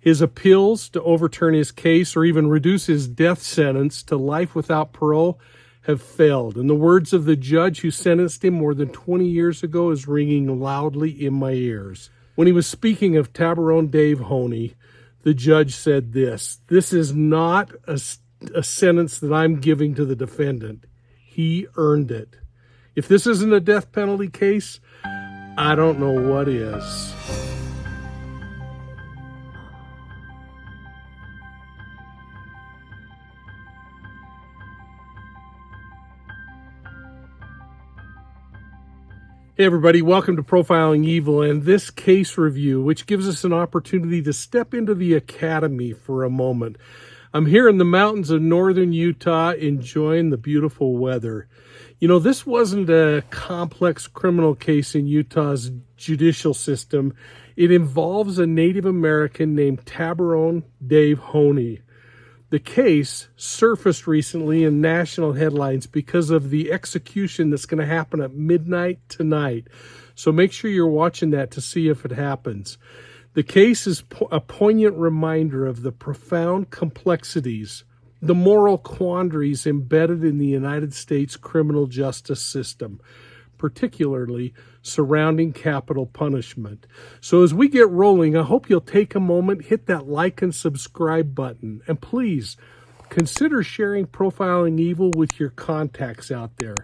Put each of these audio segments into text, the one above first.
His appeals to overturn his case or even reduce his death sentence to life without parole have failed. And the words of the judge who sentenced him more than 20 years ago is ringing loudly in my ears. When he was speaking of Taberon Dave Honie, the judge said this: "This is not a sentence that I'm giving to the defendant. He earned it." If this isn't a death penalty case, I don't know what is. Hey everybody, welcome to Profiling Evil and this case review, which gives us an opportunity to step into the academy for a moment. I'm here in the mountains of northern Utah enjoying the beautiful weather. You know, this wasn't a complex criminal case in Utah's judicial system. It involves a Native American named Taberon Dave Honie. The case surfaced recently in national headlines because of the execution that's going to happen at midnight tonight. So make sure you're watching that to see if it happens. The case is a poignant reminder of the profound complexities, the moral quandaries embedded in the United States criminal justice system, particularly surrounding capital punishment. So as we get rolling, I hope you'll take a moment, hit that like and subscribe button, and please consider sharing Profiling Evil with your contacts out there.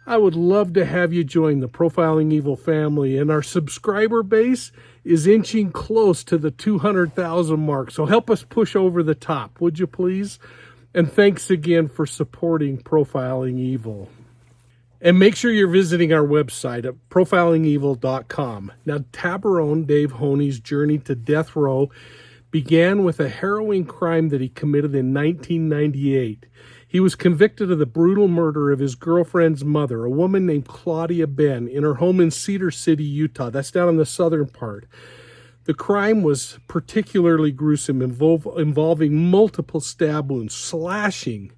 I would love to have you join the Profiling Evil family, and our subscriber base is inching close to the 200,000 mark. So help us push over the top, would you please? And thanks again for supporting Profiling Evil. And make sure you're visiting our website at profilingevil.com. Now, Taberon Dave Honie's journey to death row began with a harrowing crime that he committed in 1998. He was convicted of the brutal murder of his girlfriend's mother, a woman named Claudia Benn, in her home in Cedar City, Utah. That's down in the southern part. The crime was particularly gruesome, involving multiple stab wounds, slashing.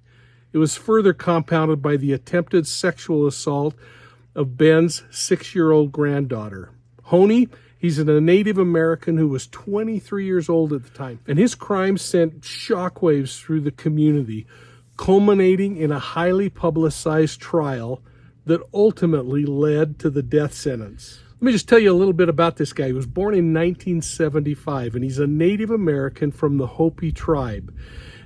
It was further compounded by the attempted sexual assault of Benn's 6-year-old granddaughter. Honie, he's a Native American who was 23 years old at the time, and his crime sent shockwaves through the community, culminating in a highly publicized trial that ultimately led to the death sentence. Let me just tell you a little bit about this guy. He was born in 1975, and he's a Native American from the Hopi tribe.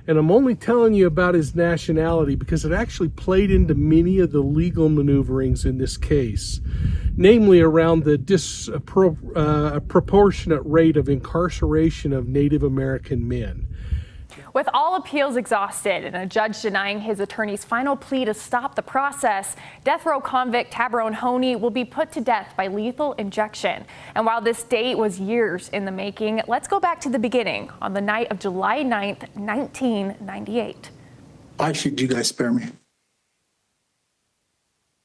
And I'm only telling you about his nationality because it actually played into many of the legal maneuverings in this case, namely around the disproportionate rate of incarceration of Native American men. With all appeals exhausted and a judge denying his attorney's final plea to stop the process, death row convict Taberon Honie will be put to death by lethal injection. And while this date was years in the making, let's go back to the beginning on the night of July 9th, 1998. Why should you guys spare me?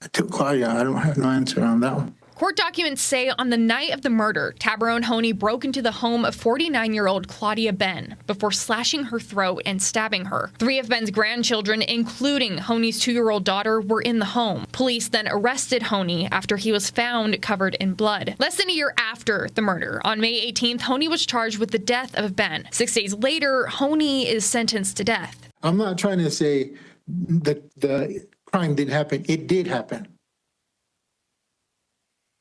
I took Claudia. I don't have no answer on that one. Court documents say on the night of the murder, Taberon Honie broke into the home of 49-year-old Claudia Benn before slashing her throat and stabbing her. 3 of Benn's grandchildren, including Honie's 2-year-old daughter, were in the home. Police then arrested Honie after he was found covered in blood. Less than a year after the murder, on May 18th, Honie was charged with the death of Benn. 6 days later, Honie is sentenced to death. I'm not trying to say that the crime didn't happen. It did happen.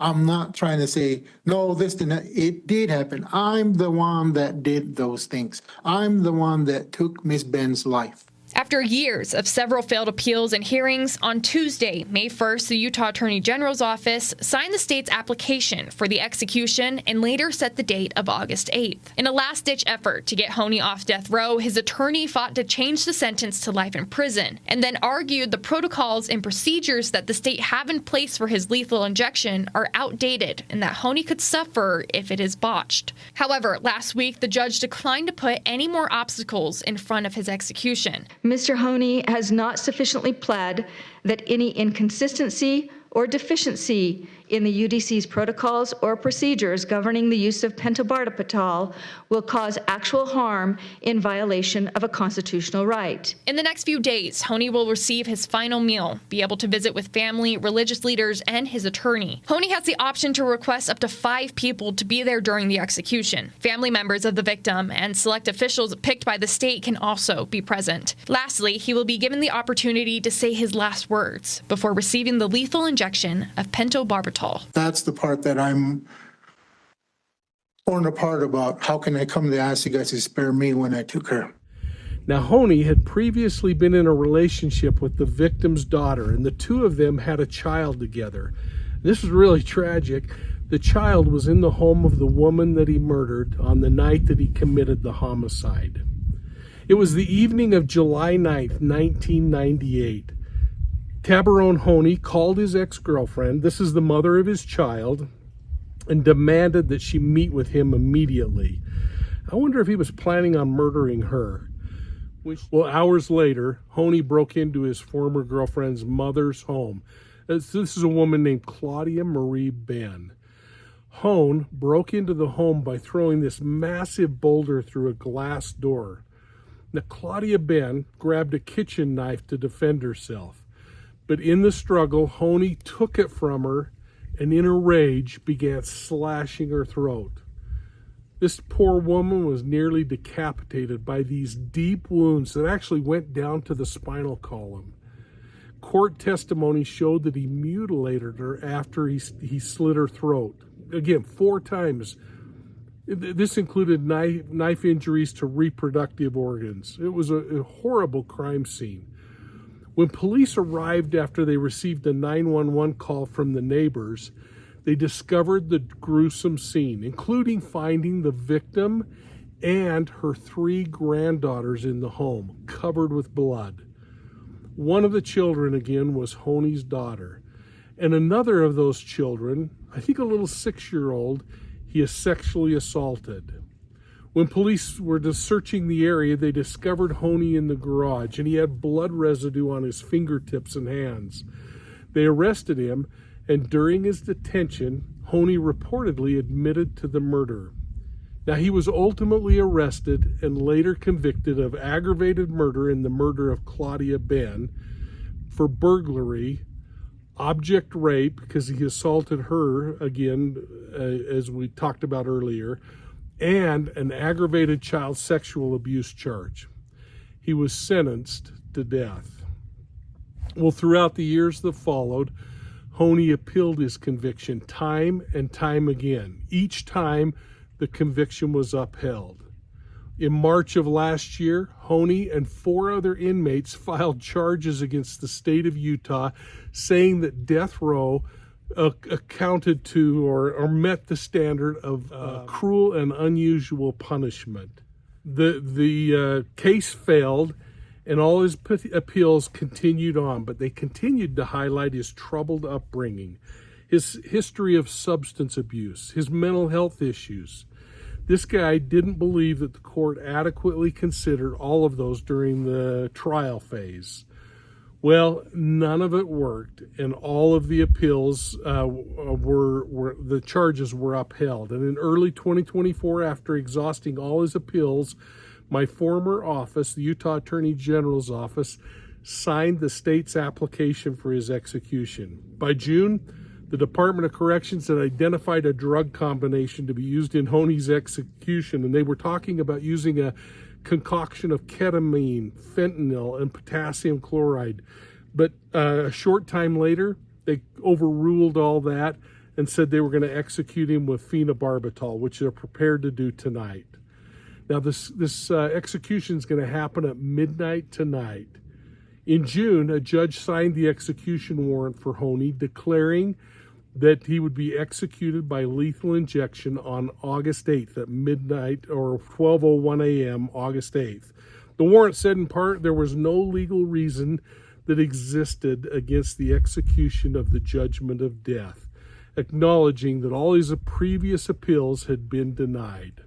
I'm not trying to say, no, this didn't. It did happen. I'm the one that did those things. I'm the one that took Miss Benn's life. After years of several failed appeals and hearings, on Tuesday, May 1st, the Utah Attorney General's office signed the state's application for the execution and later set the date of August 8th. In a last-ditch effort to get Honie off death row, his attorney fought to change the sentence to life in prison and then argued the protocols and procedures that the state have in place for his lethal injection are outdated and that Honie could suffer if it is botched. However, last week, the judge declined to put any more obstacles in front of his execution. Mr. Honie has not sufficiently pled that any inconsistency or deficiency in the UDC's protocols or procedures governing the use of pentobarbital will cause actual harm in violation of a constitutional right. In the next few days, Honie will receive his final meal, be able to visit with family, religious leaders, and his attorney. Honie has the option to request up to 5 people to be there during the execution. Family members of the victim and select officials picked by the state can also be present. Lastly, he will be given the opportunity to say his last words before receiving the lethal injection of pentobarbital. That's the part that I'm torn apart about. How can I come to ask you guys to spare me when I took her? Now, Honie had previously been in a relationship with the victim's daughter, and the two of them had a child together. This was really tragic. The child was in the home of the woman that he murdered on the night that he committed the homicide. It was the evening of July 9th, 1998. Taberon Honie called his ex-girlfriend, this is the mother of his child, and demanded that she meet with him immediately. I wonder if he was planning on murdering her. Well, hours later, Honie broke into his former girlfriend's mother's home. This is a woman named Claudia Marie Benn. Hone broke into the home by throwing this massive boulder through a glass door. Now, Claudia Benn grabbed a kitchen knife to defend herself. But in the struggle, Honie took it from her and in a rage began slashing her throat. This poor woman was nearly decapitated by these deep wounds that actually went down to the spinal column. Court testimony showed that he mutilated her after he slit her throat. Again, 4 times. This included knife injuries to reproductive organs. It was a horrible crime scene. When police arrived after they received a 911 call from the neighbors, they discovered the gruesome scene, including finding the victim and her 3 granddaughters in the home, covered with blood. One of the children, again, was Honie's daughter. And another of those children, I think a little 6-year-old, he is sexually assaulted. When police were just searching the area, they discovered Honie in the garage, and he had blood residue on his fingertips and hands. They arrested him, and during his detention, Honie reportedly admitted to the murder. Now, he was ultimately arrested and later convicted of aggravated murder in the murder of Claudia Benn, for burglary, object rape, because he assaulted her, again, as we talked about earlier, and an aggravated child sexual abuse charge. He was sentenced to death. Well, throughout the years that followed, Honie appealed his conviction time and time again. Each time, the conviction was upheld. In March of last year, Honie and 4 other inmates filed charges against the state of Utah, saying that death row accounted to or met the standard of cruel and unusual punishment. The case failed, and all his appeals continued on, but they continued to highlight his troubled upbringing, his history of substance abuse, his mental health issues. This guy didn't believe that the court adequately considered all of those during the trial phase. Well, none of it worked, and all of the appeals the charges were upheld. And in early 2024, after exhausting all his appeals, my former office, the Utah Attorney General's office, signed the state's application for his execution. By June, the Department of Corrections had identified a drug combination to be used in Honie's execution, and they were talking about using a concoction of ketamine, fentanyl, and potassium chloride. But a short time later, they overruled all that and said they were going to execute him with phenobarbital, which they're prepared to do tonight. Now, this execution is going to happen at midnight tonight. In June, a judge signed the execution warrant for Honie, declaring that he would be executed by lethal injection on August 8th at midnight, or 12:01 a.m. August 8th. The warrant said in part there was no legal reason that existed against the execution of the judgment of death, acknowledging that all his previous appeals had been denied.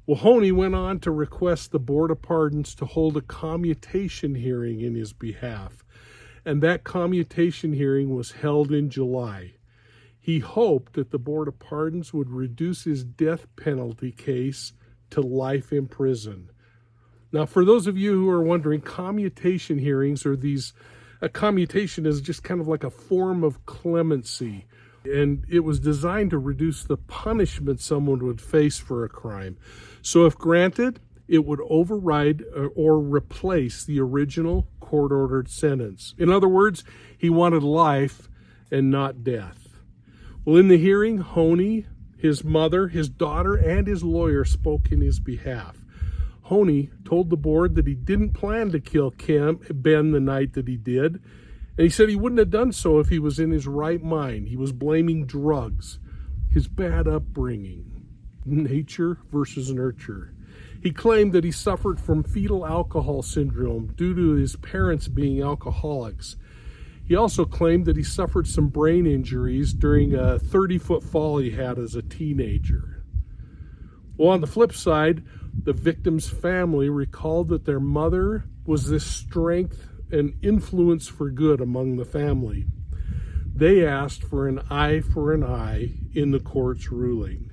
Well, Honie went on to request the Board of Pardons to hold a commutation hearing in his behalf, and that commutation hearing was held in July. He hoped that the Board of Pardons would reduce his death penalty case to life in prison. Now, for those of you who are wondering, commutation hearings are a commutation is just kind of like a form of clemency, and it was designed to reduce the punishment someone would face for a crime. So if granted, it would override or replace the original court-ordered sentence. In other words, he wanted life and not death. Well, in the hearing, Honie, his mother, his daughter, and his lawyer spoke in his behalf. Honie told the board that he didn't plan to kill Ben the night that he did, and he said he wouldn't have done so if he was in his right mind. He was blaming drugs, his bad upbringing, nature versus nurture. He claimed that he suffered from fetal alcohol syndrome due to his parents being alcoholics. He also claimed that he suffered some brain injuries during a 30-foot fall he had as a teenager. Well, on the flip side, the victim's family recalled that their mother was this strength and influence for good among the family. They asked for an eye for an eye in the court's ruling.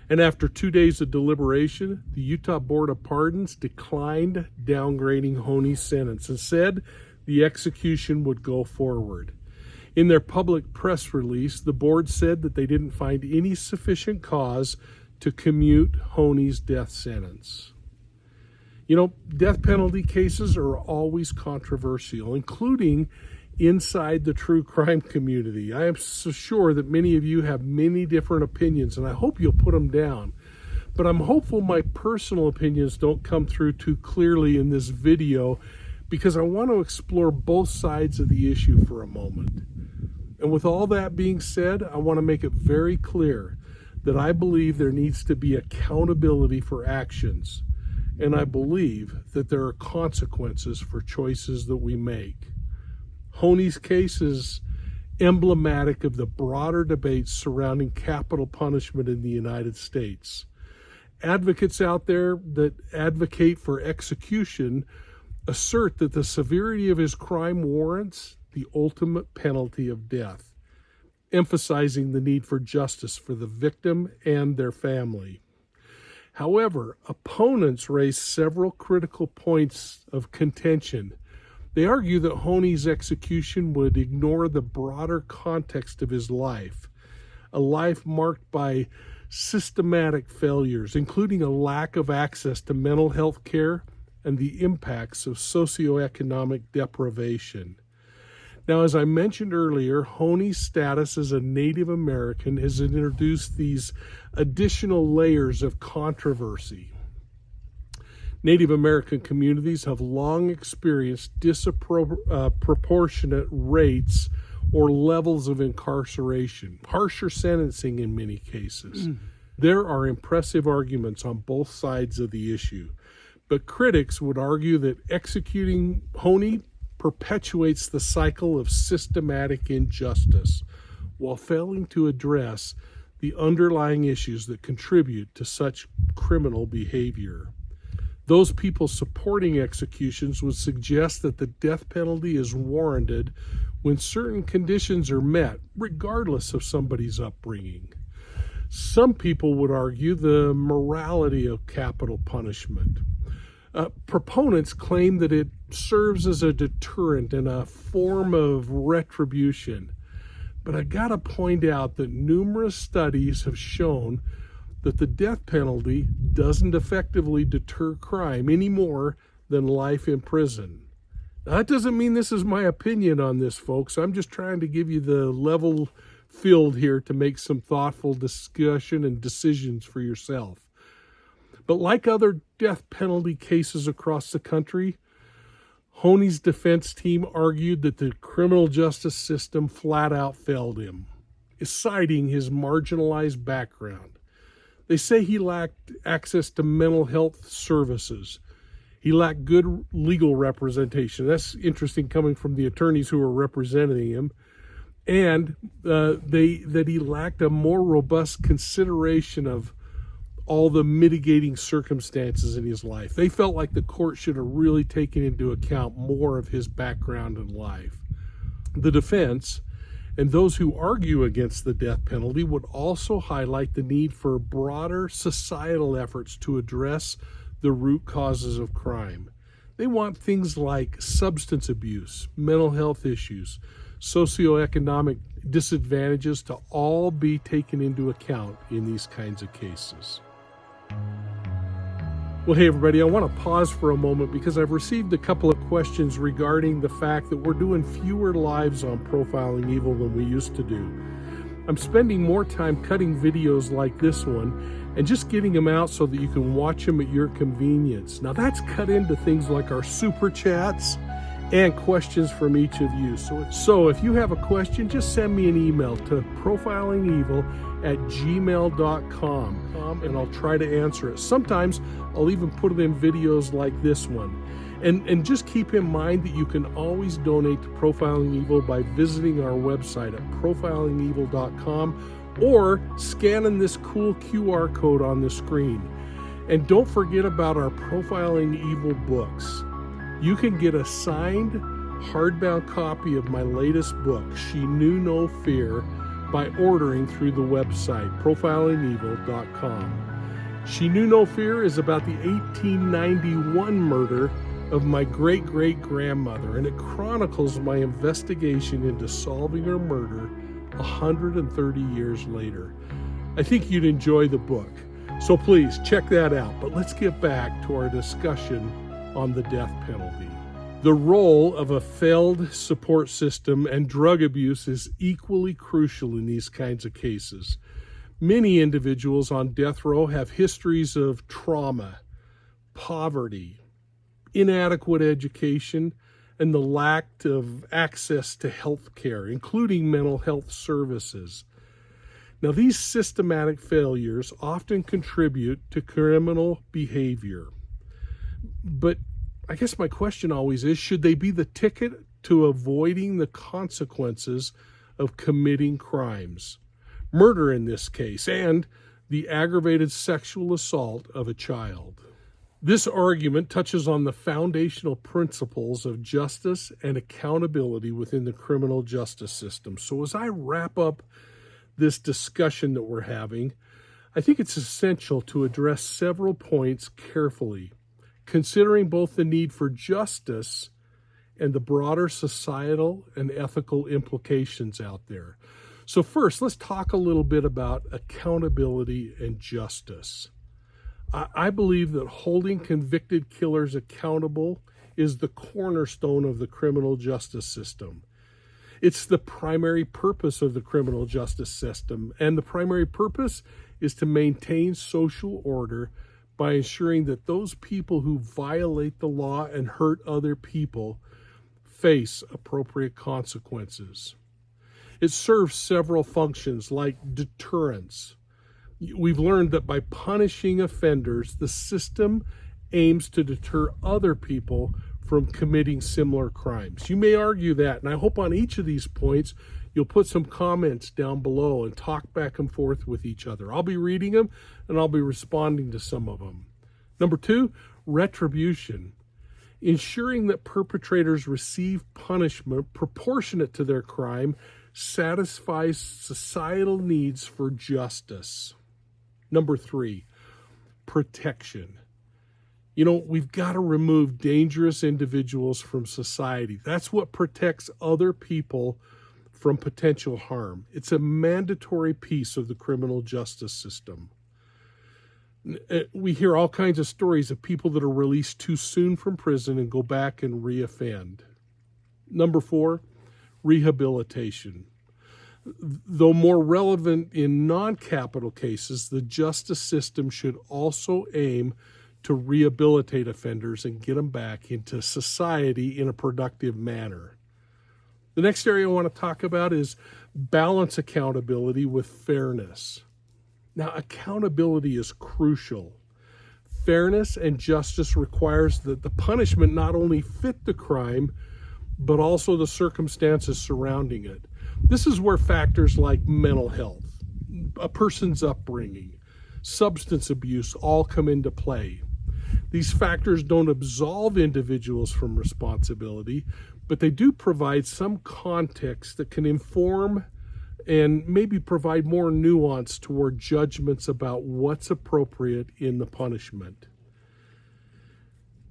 And after 2 days of deliberation, the Utah Board of Pardons declined downgrading Honie's sentence and said the execution would go forward. In their public press release, the board said that they didn't find any sufficient cause to commute Honie's death sentence. You know, death penalty cases are always controversial, including inside the true crime community. I am so sure that many of you have many different opinions, and I hope you'll put them down. But I'm hopeful my personal opinions don't come through too clearly in this video, because I want to explore both sides of the issue for a moment. And with all that being said, I want to make it very clear that I believe there needs to be accountability for actions, and I believe that there are consequences for choices that we make. Honie's case is emblematic of the broader debates surrounding capital punishment in the United States. Advocates out there that advocate for execution assert that the severity of his crime warrants the ultimate penalty of death, emphasizing the need for justice for the victim and their family. However, opponents raise several critical points of contention. They argue that Honie's execution would ignore the broader context of his life, a life marked by systematic failures, including a lack of access to mental health care and the impacts of socioeconomic deprivation. Now, as I mentioned earlier, Honie's status as a Native American has introduced these additional layers of controversy. Native American communities have long experienced disproportionate rates or levels of incarceration, harsher sentencing in many cases. There are impressive arguments on both sides of the issue, but critics would argue that executing Honie perpetuates the cycle of systematic injustice while failing to address the underlying issues that contribute to such criminal behavior. Those people supporting executions would suggest that the death penalty is warranted when certain conditions are met, regardless of somebody's upbringing. Some people would argue the morality of capital punishment. Proponents claim that it serves as a deterrent and a form of retribution. But I gotta point out that numerous studies have shown that the death penalty doesn't effectively deter crime any more than life in prison. Now, that doesn't mean this is my opinion on this, folks. I'm just trying to give you the level field here to make some thoughtful discussion and decisions for yourself. But like other death penalty cases across the country, Honie's defense team argued that the criminal justice system flat out failed him, citing his marginalized background. They say he lacked access to mental health services. He lacked good legal representation. That's interesting coming from the attorneys who were representing him. And that he lacked a more robust consideration of all the mitigating circumstances in his life. They felt like the court should have really taken into account more of his background in life. The defense, And those who argue against the death penalty would also highlight the need for broader societal efforts to address the root causes of crime. They want things like substance abuse, mental health issues, socioeconomic disadvantages to all be taken into account in these kinds of cases. Well, hey everybody, I want to pause for a moment because I've received a couple of questions regarding the fact that we're doing fewer lives on Profiling Evil than we used to do. I'm spending more time cutting videos like this one and just getting them out so that you can watch them at your convenience. Now that's cut into things like our super chats and questions from each of you. So if you have a question, just send me an email to profilingeval@gmail.com and I'll try to answer it. Sometimes I'll even put it in videos like this one. And just keep in mind that you can always donate to Profiling Evil by visiting our website at profilingeval.com or scanning this cool QR code on the screen. And don't forget about our Profiling Evil books. You can get a signed hardbound copy of my latest book, She Knew No Fear, by ordering through the website profilingeval.com. She Knew No Fear is about the 1891 murder of my great-great-grandmother, and it chronicles my investigation into solving her murder 130 years later. I think you'd enjoy the book, so please check that out. But let's get back to our discussion on the death penalty. The role of a failed support system and drug abuse is equally crucial in these kinds of cases. Many individuals on death row have histories of trauma, poverty, inadequate education, and the lack of access to health care, including mental health services. Now, these systematic failures often contribute to criminal behavior. But I guess my question always is, should they be the ticket to avoiding the consequences of committing crimes? Murder in this case, and the aggravated sexual assault of a child. This argument touches on the foundational principles of justice and accountability within the criminal justice system. So as I wrap up this discussion that we're having, I think it's essential to address several points carefully, considering both the need for justice and the broader societal and ethical implications out there. So first, let's talk a little bit about accountability and justice. I believe that holding convicted killers accountable is the cornerstone of the criminal justice system. It's the primary purpose of the criminal justice system, and the primary purpose is to maintain social order by ensuring that those people who violate the law and hurt other people face appropriate consequences. It serves several functions like deterrence. We've learned that by punishing offenders, the system aims to deter other people from committing similar crimes. You may argue that, and I hope on each of these points you'll put some comments down below and talk back and forth with each other. I'll be reading them and I'll be responding to some of them. Number 2, retribution. Ensuring that perpetrators receive punishment proportionate to their crime satisfies societal needs for justice. Number 3, protection. We've got to remove dangerous individuals from society. That's what protects other people from potential harm. It's a mandatory piece of the criminal justice system. We hear all kinds of stories of people that are released too soon from prison and go back and reoffend. Number 4, rehabilitation. Though more relevant in non-capital cases, the justice system should also aim to rehabilitate offenders and get them back into society in a productive manner. The next area I want to talk about is balance accountability with fairness. Now, accountability is crucial. Fairness and justice requires that the punishment not only fit the crime, but also the circumstances surrounding it. This is where factors like mental health, a person's upbringing, substance abuse all come into play. These factors don't absolve individuals from responsibility, but they do provide some context that can inform and maybe provide more nuance toward judgments about what's appropriate in the punishment.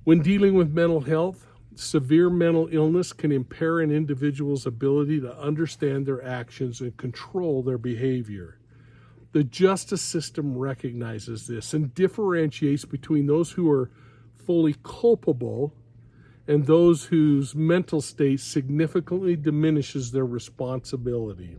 When dealing with mental health, severe mental illness can impair an individual's ability to understand their actions and control their behavior. The justice system recognizes this and differentiates between those who are fully culpable and those whose mental state significantly diminishes their responsibility.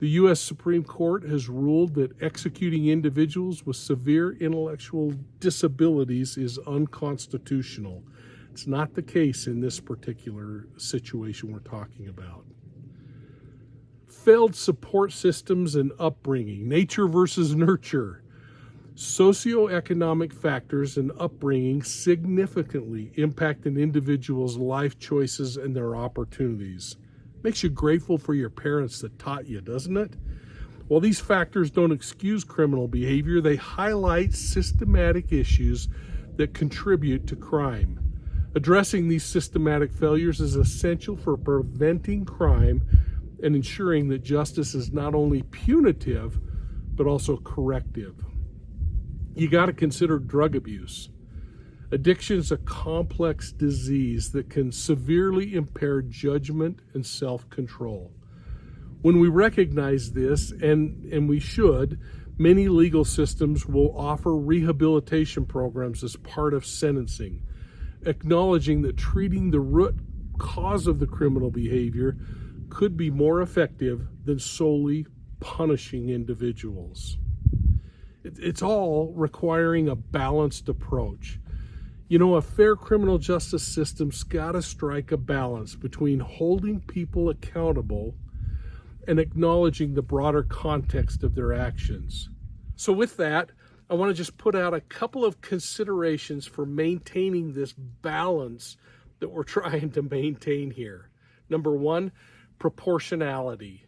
The U.S. Supreme Court has ruled that executing individuals with severe intellectual disabilities is unconstitutional. It's not the case in this particular situation we're talking about. Failed support systems and upbringing, nature versus nurture. Socioeconomic factors and upbringing significantly impact an individual's life choices and their opportunities. Makes you grateful for your parents that taught you, doesn't it? While these factors don't excuse criminal behavior, they highlight systematic issues that contribute to crime. Addressing these systematic failures is essential for preventing crime and ensuring that justice is not only punitive, but also corrective. You got to consider drug abuse. Addiction is a complex disease that can severely impair judgment and self-control. When we recognize this, and we should, many legal systems will offer rehabilitation programs as part of sentencing, acknowledging that treating the root cause of the criminal behavior could be more effective than solely punishing individuals. It's all requiring a balanced approach. You know, a fair criminal justice system's got to strike a balance between holding people accountable and acknowledging the broader context of their actions. So with that, I want to just put out a couple of considerations for maintaining this balance that we're trying to maintain here. Number one, proportionality.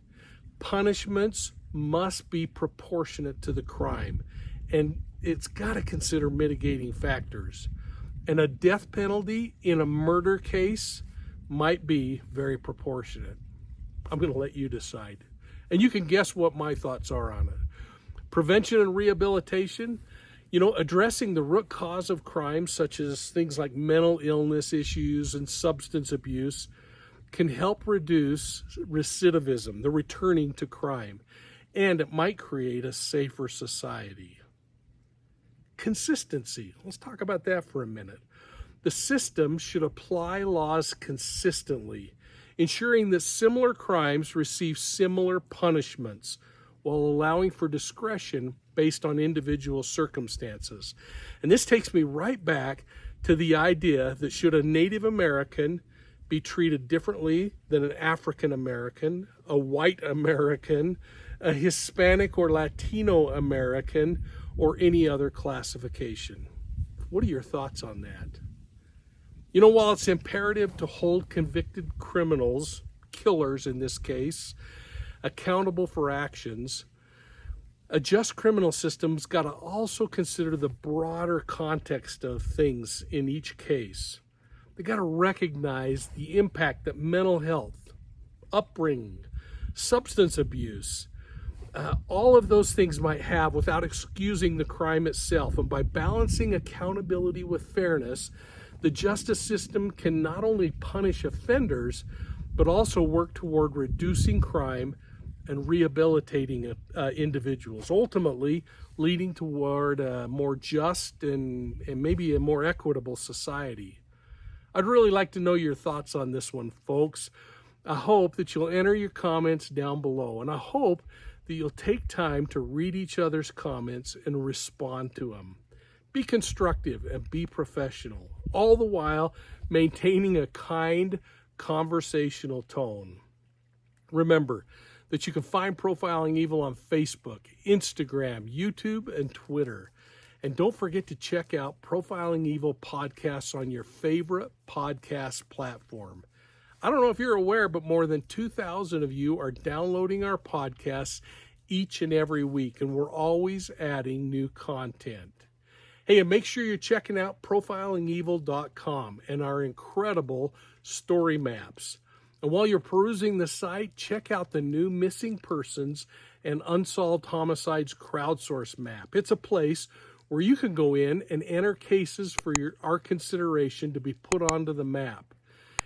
Punishments must be proportionate to the crime, and it's got to consider mitigating factors. And a death penalty in a murder case might be very proportionate. I'm going to let you decide. And you can guess what my thoughts are on it. Prevention and rehabilitation, addressing the root cause of crime, such as things like mental illness issues and substance abuse, can help reduce recidivism, the returning to crime, and it might create a safer society. Consistency. Let's talk about that for a minute. The system should apply laws consistently, ensuring that similar crimes receive similar punishments while allowing for discretion based on individual circumstances. And this takes me right back to the idea that should a Native American be treated differently than an African American, a white American, a Hispanic or Latino American, or any other classification. What are your thoughts on that? While it's imperative to hold convicted criminals, killers in this case, accountable for actions, a just criminal system's got to also consider the broader context of things in each case. They got to recognize the impact that mental health, upbringing, substance abuse, all of those things might have without excusing the crime itself. And by balancing accountability with fairness, the justice system can not only punish offenders, but also work toward reducing crime and rehabilitating individuals, ultimately leading toward a more just and maybe a more equitable society. I'd really like to know your thoughts on this one, folks. I hope that you'll enter your comments down below, and I hope that you'll take time to read each other's comments and respond to them. Be constructive and be professional, all the while maintaining a kind, conversational tone. Remember that you can find Profiling Evil on Facebook, Instagram, YouTube, and Twitter. And don't forget to check out Profiling Evil podcasts on your favorite podcast platform. I don't know if you're aware, but more than 2,000 of you are downloading our podcasts each and every week, and we're always adding new content. Hey, and make sure you're checking out profilingevil.com and our incredible story maps. And while you're perusing the site, check out the new Missing Persons and Unsolved Homicides crowdsource map. It's a place where you can go in and enter cases for our consideration to be put onto the map.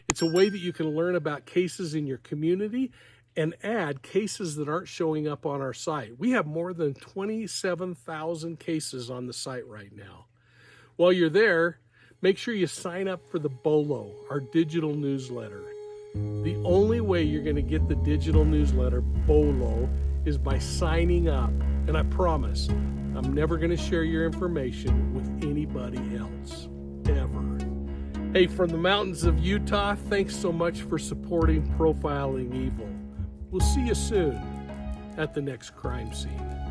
It's a way that you can learn about cases in your community and add cases that aren't showing up on our site. We have more than 27,000 cases on the site right now. While you're there, make sure you sign up for the BOLO, our digital newsletter. The only way you're going to get the digital newsletter, BOLO, is by signing up. And I promise, I'm never going to share your information with anybody else, ever. Hey, from the mountains of Utah, thanks so much for supporting Profiling Evil. We'll see you soon at the next crime scene.